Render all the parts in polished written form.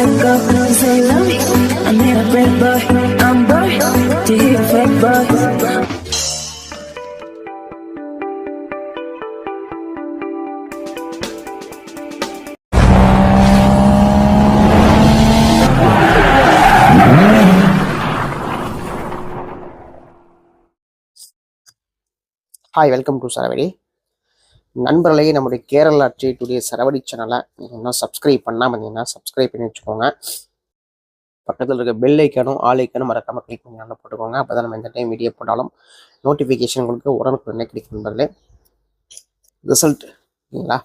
let go, no say love. I need a break, boy. I'm bored to hear fake boy. Hi, welcome to சரவடி நண்பர்களே. நம்முடைய Kerala today சரவடி சேனலை நீங்கள் subscribe பண்ணாமல் இருந்தீங்கன்னா சப்ஸ்கிரைப் பண்ணி வச்சுக்கோங்க. பக்கத்தில் இருக்க பெல் ஐக்கானும் ஆல் ஐக்கானும் மறக்காமல் கிளிக் பண்ணி நல்லா போட்டுக்கோங்க. அப்போ தான் நம்ம எந்த டைம் வீடியோ போட்டாலும் நோட்டிஃபிகேஷன் உங்களுக்கு உடனுக்குடனே கிடைக்கும். நண்பர்களே, ரிசல்ட் இல்லைங்களா?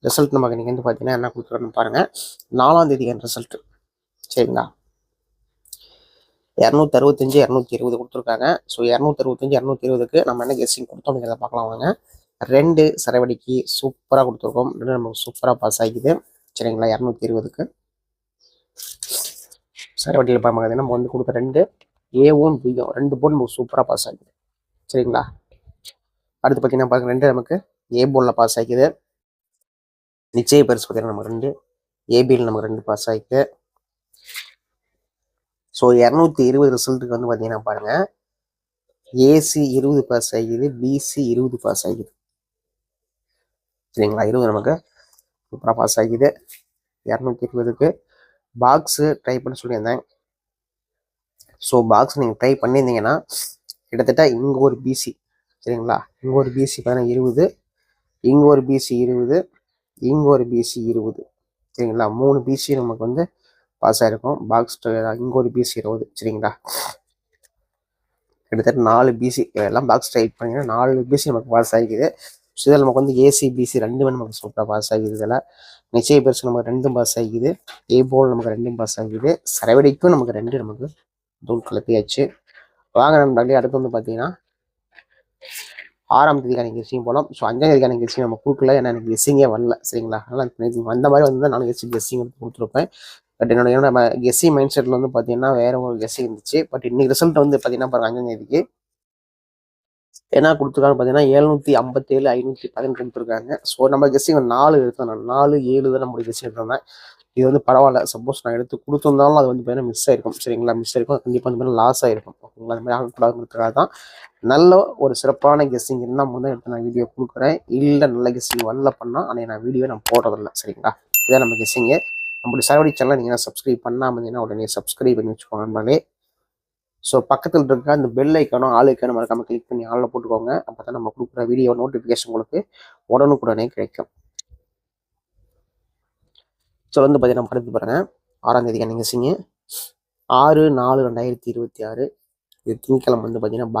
ரிசல்ட் நமக்கு நீங்கள் வந்து பார்த்தீங்கன்னா என்ன கொடுத்துருன்னு பாருங்கள். 4ஆம் தேதி ரிசல்ட்டு சரிங்களா? 265 220 கொடுத்துருக்காங்க. ஸோ 265 220க்கு நம்ம என்ன கெஸ்ஸிங் கொடுத்தோம் அப்படிங்கிறத பார்க்கலாம் வாங்க. 2 சரவடிக்கு சூப்பராக கொடுத்துருக்கோம். 2 நமக்கு சூப்பராக பாஸ் ஆகிக்குது சரிங்களா? 220க்கு சரவடியில் பார்ப்பாங்க நம்ம வந்து கொடுத்த 2 ஏவும் பியும் 2 போர்டு நமக்கு சூப்பராக பாஸ் ஆகிக்குது சரிங்களா? அடுத்து பார்த்தீங்கன்னா பாருங்க 2 நமக்கு ஏ போர்டில் பாஸ் ஆகிக்குது. நிச்சய பரிசு பார்த்தீங்கன்னா நமக்கு 2 ஏபியில் நமக்கு 2 பாஸ் ஆகிக்குது. ஸோ 220 ரிசல்ட்டுக்கு வந்து பார்த்தீங்கன்னா பாருங்க, ஏசி 20 பாஸ் ஆகிக்குது, பிசி 20 பாஸ் ஆகிக்குது சரிங்களா? 20 நமக்கு சூப்பராக பாஸ் ஆகிக்குது. 220க்கு பாக்ஸு ட்ரை பண்ண சொல்லியிருந்தேன். ஸோ பாக்ஸ் நீங்கள் ட்ரை பண்ணியிருந்தீங்கன்னா கிட்டத்தட்ட இங்கே ஒரு பிசி சரிங்களா? இங்கே ஒரு பிசி பார்த்தீங்கன்னா 20, இங்கே ஒரு பிசி 20, இங்கே ஒரு பிசி 20 சரிங்களா? 3 பிசி நமக்கு வந்து பாஸ் ஆகிருக்கும். பாக்ஸ் இங்கே ஒரு பிசி 20 சரிங்களா? கிட்டத்தட்ட 4 பிசி எல்லாம் பாக்ஸ் ட்ரை பண்ணிங்கன்னா 4 பிசி நமக்கு பாஸ் ஆகிக்குது. ஸோ இதில் நமக்கு வந்து ஏசி பிசி 2 நமக்கு சூப்பராக பாஸ் ஆகிக்குது. இதில் நிச்சய பரிசு நமக்கு 2 பாஸ் ஆகிக்குது. ஏ போல் நமக்கு 2 பாஸ் ஆகிக்குது. சரவடிக்கும் நமக்கு 2 நமக்கு தூள் கலப்பியாச்சு. வாங்க நண்பர்களே, அடுத்து வந்து பார்த்தீங்கன்னா 6ஆம் தேதிக்கான கெஸ்ஸிங் போகலாம். ஸோ 5ஆம் தேதிக்கான கெஸ்ஸிங் நம்ம கொடுக்கல, ஏன்னா எனக்கு கெஸ்ஸிங்கே வரல சரிங்களா? அதனால் அந்த மாதிரி வந்து நான் கெஸ்ஸிங் கொடுத்துருப்பேன். பட் என்னோட கெஸ்ஸிங் மைண்ட் செட்டில் வந்து பார்த்தீங்கன்னா வேற ஒரு கெஸ்ஸிங் இருந்துச்சு. பட் இன்னைக்கு ரிசல்ட் வந்து பார்த்தீங்கன்னா பாருங்க 5ஆம் தேதிக்கு என்ன கொடுத்துருக்காங்க பார்த்தீங்கன்னா 757 518 கொடுத்துருக்காங்க. ஸோ நம்ம கெஸ்ஸிங் 4 எடுத்தோம். 4 7 தான் நம்மளுடைய கெஸ்ஸிங் எடுத்தோம்னா இது வந்து பரவாயில்ல. சப்போஸ் நான் எடுத்து கொடுத்துருந்தாலும் அது வந்து பார்த்தீங்கன்னா மிஸ் ஆயிருக்கும் சரிங்களா? மிஸ் ஆயிருக்கும், கண்டிப்பாக அந்த மாதிரி லாஸ் ஆயிருக்கும் ஓகேங்களா? அந்த மாதிரி ஆகக்கூடாதுங்கிறதுக்காக தான் நல்ல ஒரு சிறப்பான கெஸ்ஸிங் இருந்தால் முதல் எடுத்து நான் வீடியோ கொடுக்குறேன். இல்லை நல்ல கெஸ்ஸிங் வரல பண்ணால் ஆனால் நான் வீடியோ நான் போடுறதில்ல சரிங்களா? இதான் நம்ம கெஸ்ஸிங்கு. நம்மளுடைய சரவடி சேனலை நீங்கள் சப்ஸ்கிரைப் பண்ணாமல் இருந்தீங்கன்னா உடனே சப்ஸ்கிரைப் பண்ணி வச்சுக்கோங்க நண்பர்களே. ஸோ பக்கத்தில் இருக்க அந்த பெல் ஐக்கானோ ஆல் ஐக்கானோ மறக்காமல் கிளிக் பண்ணி ஆளில் போட்டுக்கோங்க. அப்போ தான் நம்ம கொடுக்குற வீடியோ நோட்டிஃபிகேஷன் உங்களுக்கு உடனுக்குடனே கிடைக்கும். ஸோ வந்து பார்த்தீங்கன்னா படுத்து பாருங்கள் 6ஆம் தேதிக்கான கெஸ்ஸிங்கு 6/4/2026 இது திங்கக்கிழமை வந்து பார்த்தீங்கன்னா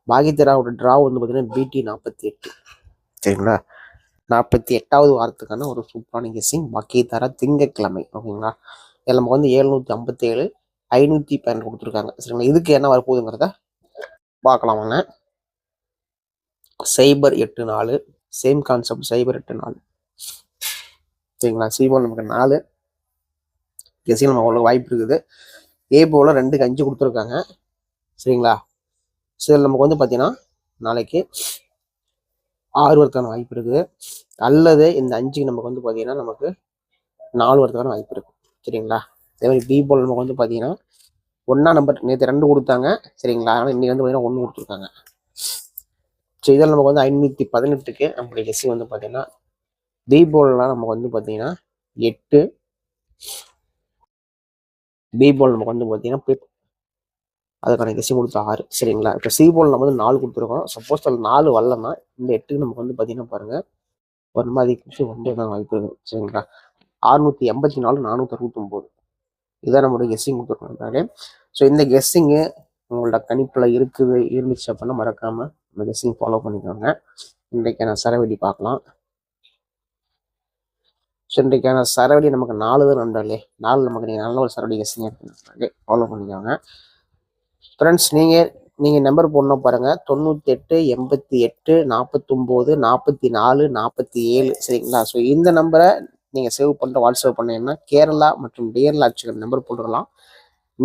பாக்கியதராவோட ட்ரா வந்து பார்த்தீங்கன்னா BT 48 சரிங்களா? 48வது வாரத்துக்கான ஒரு சூப்பரான கெஸ்ஸிங் பாக்கியதரா திங்கக்கிழமை ஓகேங்களா? இதில் நமக்கு வந்து 757 512 கொடுத்துருக்காங்க சரிங்களா? இதுக்கு என்ன வரப்போகுதுங்கிறத பார்க்கலாம் வாங்க. 084 சேம் கான்செப்ட் 084 சரிங்களா? சீபோல் நமக்கு 4 கெஸ்ஸிங் நம்ம அவ்வளோ வாய்ப்பு இருக்குது. ஏ போல 2க்கு 5 கொடுத்துருக்காங்க சரிங்களா? ஸோ இதில் நமக்கு வந்து பார்த்தீங்கன்னா நாளைக்கு 6 வரதுக்கான வாய்ப்பு இருக்குது. அல்லது இந்த 5க்கு நமக்கு வந்து பார்த்தீங்கன்னா நமக்கு 4 வரதுக்கான வாய்ப்பு இருக்குது சரிங்களா? அதே மாதிரி பி போல் நமக்கு வந்து பார்த்தீங்கன்னா 1ஆம் நம்பர் நேற்று 2 கொடுத்தாங்க சரிங்களா? ஆனால் இன்னைக்கு வந்து பார்த்தீங்கன்னா 1 கொடுத்துருக்காங்க. ஸோ இதில் நமக்கு வந்து 518க்கு நம்மளுடைய கெஸ்ஸிங் வந்து பார்த்தீங்கன்னா பி போல்லாம் நமக்கு வந்து பார்த்தீங்கன்னா 8, பி போல் நமக்கு வந்து பார்த்தீங்கன்னா அதுக்கான கெஸ்ஸிங் கொடுத்து 6 சரிங்களா? இப்போ சி போல் நம்ம வந்து 4 கொடுத்துருக்கோம். சப்போஸ் அதில் 4 வரலன்னா இந்த 8க்கு நமக்கு வந்து பார்த்தீங்கன்னா பாருங்கள் ஒரு மாதிரி வந்து வாய்ப்பு இருக்குது சரிங்களா? 684 469 இதான் நம்மளுடைய கெஸ்ஸிங் கொடுத்துருக்கோம். ஸோ இந்த கெஸ்ஸிங்கு உங்களோட கணிப்பில் இருந்துச்சு அப்படின்னா மறக்காமல் இந்த கெஸ்ஸிங் ஃபாலோ பண்ணிக்கோங்க. இன்றைக்கான சரவெடி பார்க்கலாம். ஸோ இன்றைக்கான சரவெடி நமக்கு 4 தான் நண்பர்களே. 4 நமக்கு நீங்கள் நல்ல ஒரு சரவெடி கெஸ்ஸிங் எடுத்து ஃபாலோ பண்ணிக்கோங்க ஃப்ரெண்ட்ஸ். நீங்கள் நம்பர் போடணும் பாருங்கள் 98 88 49 44 47 சரிங்களா? ஸோ இந்த நம்பரை நீங்கள் சேவ் பண்ணிட்டு வாட்ஸ்அப் பண்ணீங்கன்னா கேரளா மற்றும் டியர் லாட்சிகள் நம்பர் போட்டுக்கலாம்.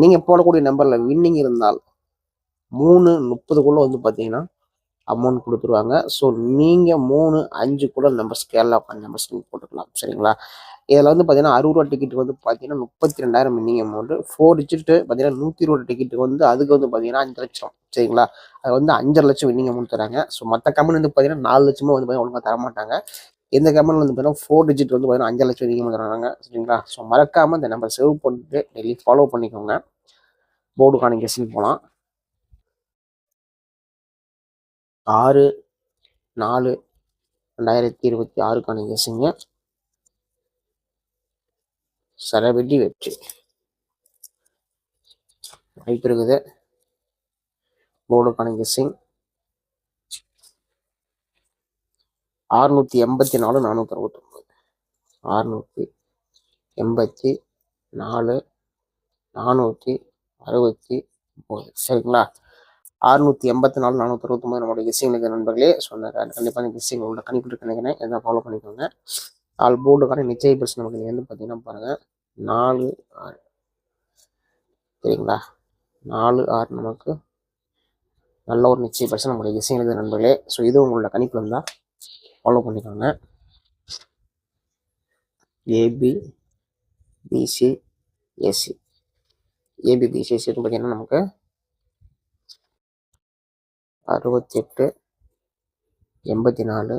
நீங்கள் போடக்கூடிய நம்பரில் வின்னிங் இருந்தால் 3:30 வந்து பார்த்தீங்கன்னா அமௌண்ட் கொடுத்துருவாங்க. ஸோ நீங்கள் 3, 5 கூட நம்பர்ஸ் கேரளா நம்பர்ஸ் நீங்கள் போட்டுக்கலாம். சரிங்களா? இதில் வந்து பார்த்தீங்கன்னா 60 டிக்கெட்டுக்கு வந்து பார்த்தீங்கன்னா 32,000 மின்னிங் அமௌண்ட்டு. 4 டிஜிட்டு பார்த்தீங்கன்னா 120 டிக்கெட்டுக்கு வந்து அதுக்கு வந்து பார்த்தீங்கன்னா 5 லட்சம். சரிங்களா? அது வந்து 5.5 லட்சம் வின்னிங் அமௌண்ட் தராங்க. ஸோ மற்ற கம்பெனி வந்து பார்த்தீங்கன்னா 4 லட்சமாக வந்து பார்த்தீங்கன்னா ஒழுங்காக தரமாட்டாங்க. இந்த கம்பெனியில் வந்து பார்த்தீங்கன்னா 4 டிஜிட் வந்து பார்த்தீங்கன்னா 5 லட்சம் வின்னிங் அமௌண்ட் தராங்க. சரிங்களா? ஸோ மறக்காமல் இந்த நம்பர் சேவ் பண்ணிட்டு டெய்லி ஃபாலோ பண்ணிக்கோங்க. போர்டுக்கான கெஸ்ஸிங் போகலாம். 6/4/2026க்கான கெஸ்ஸிங்க. சரவெடி வெற்றி வாய்ப்பு இருக்குது. போர்டுக்கான கெஸ்ஸிங் 684/469. 684/469. சரிங்களா? 684/469 நம்மளுடைய கெஸ்ஸிங்களுக்கு நண்பர்களே. ஸோ கண்டிப்பாக இந்த கெஸ்ஸிங் உள்ள கணிப்பு இருக்கு நினைக்கிறேன். எதாவது ஃபாலோ பண்ணிக்கோங்க. போர்டுக்கான நிச்சய பரிசு நமக்கு வந்து பார்த்தீங்கன்னா பாருங்கள் 4, 6. சரிங்களா? 4, 6 நமக்கு நல்ல ஒரு நிச்சய பரிசு நம்மளுடைய கெஸ்ஸிங்களுக்கு நண்பர்களே. ஸோ இது உங்களோட கணிப்பு இருந்தால் ஃபாலோ பண்ணிக்கோங்க. ABBCAC. ABBCAC பார்த்தீங்கன்னா நமக்கு 68, 84, 64,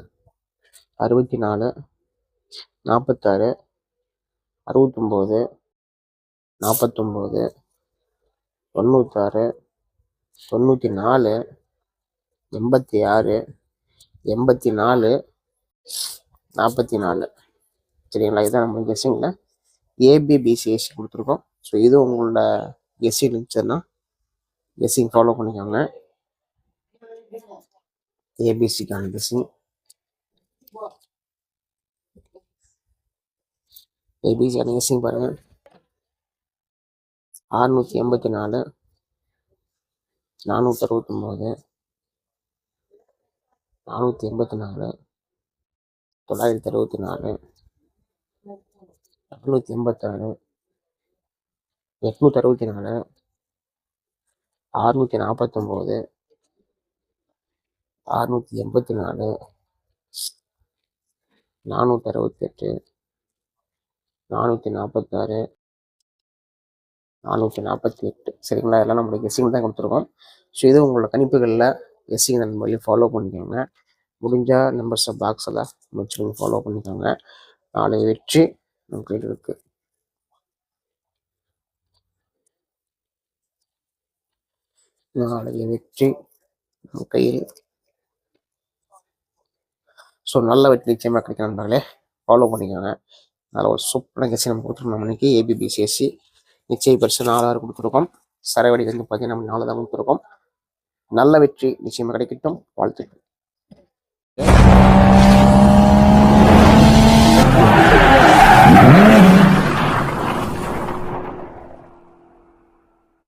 46, 69, 49, 96, 94, 86, 84, 44. சரிங்களா? இதுதான் நம்ம கெஸ்ஸிங்கில் ABBCAC கொடுத்துருக்கோம். ஸோ இது உங்களோட கெஸ்ஸிங் இருந்துச்சுன்னா கெஸ்ஸிங் ஃபாலோ பண்ணிக்கோங்க. ஏபிசிக்கான கெஸ்ஸிங். ஏபிசிக்கான கெஸ்ஸிங் பாருங்கள் 684, 469, 484, 964, 786, 864, 649, 684, 468, 446, 448. சரிங்களா? இதெல்லாம் நம்மளுடைய கெஸ்ஸிங் தான் கொடுத்துருக்கோம். ஸோ இது உங்களோட கணிப்புகளில் கெஸ்ஸிங் நண்பர்களே ஃபாலோ பண்ணிக்கோங்க. முடிஞ்சால் நம்பர்ஸை பாக்ஸில் வச்சுருங்க, ஃபாலோ பண்ணிக்கோங்க. நாளை வெற்றி நம்ம கையில் இருக்குது. நாளைய வெற்றி நம்ம கையில். ஸோ நல்ல வெற்றி நிச்சயமாக கிடைக்கும் நண்பர்களே. ஃபாலோ பண்ணிக்கோங்க. அதில் ஒரு சூப்பரான கெஸ்ஸிங் நம்ம கொடுத்துருக்கோம். இன்னைக்கு ABBCAC நிச்சய பரிசு 4 கொடுத்துருக்கோம். சரவடி வந்து பார்த்தீங்கன்னா நம்ம 4 தான் கொடுத்துருக்கோம். நல்ல வெற்றி நிச்சயமாக கிடைக்கட்டும். வாழ்த்துக்கள்.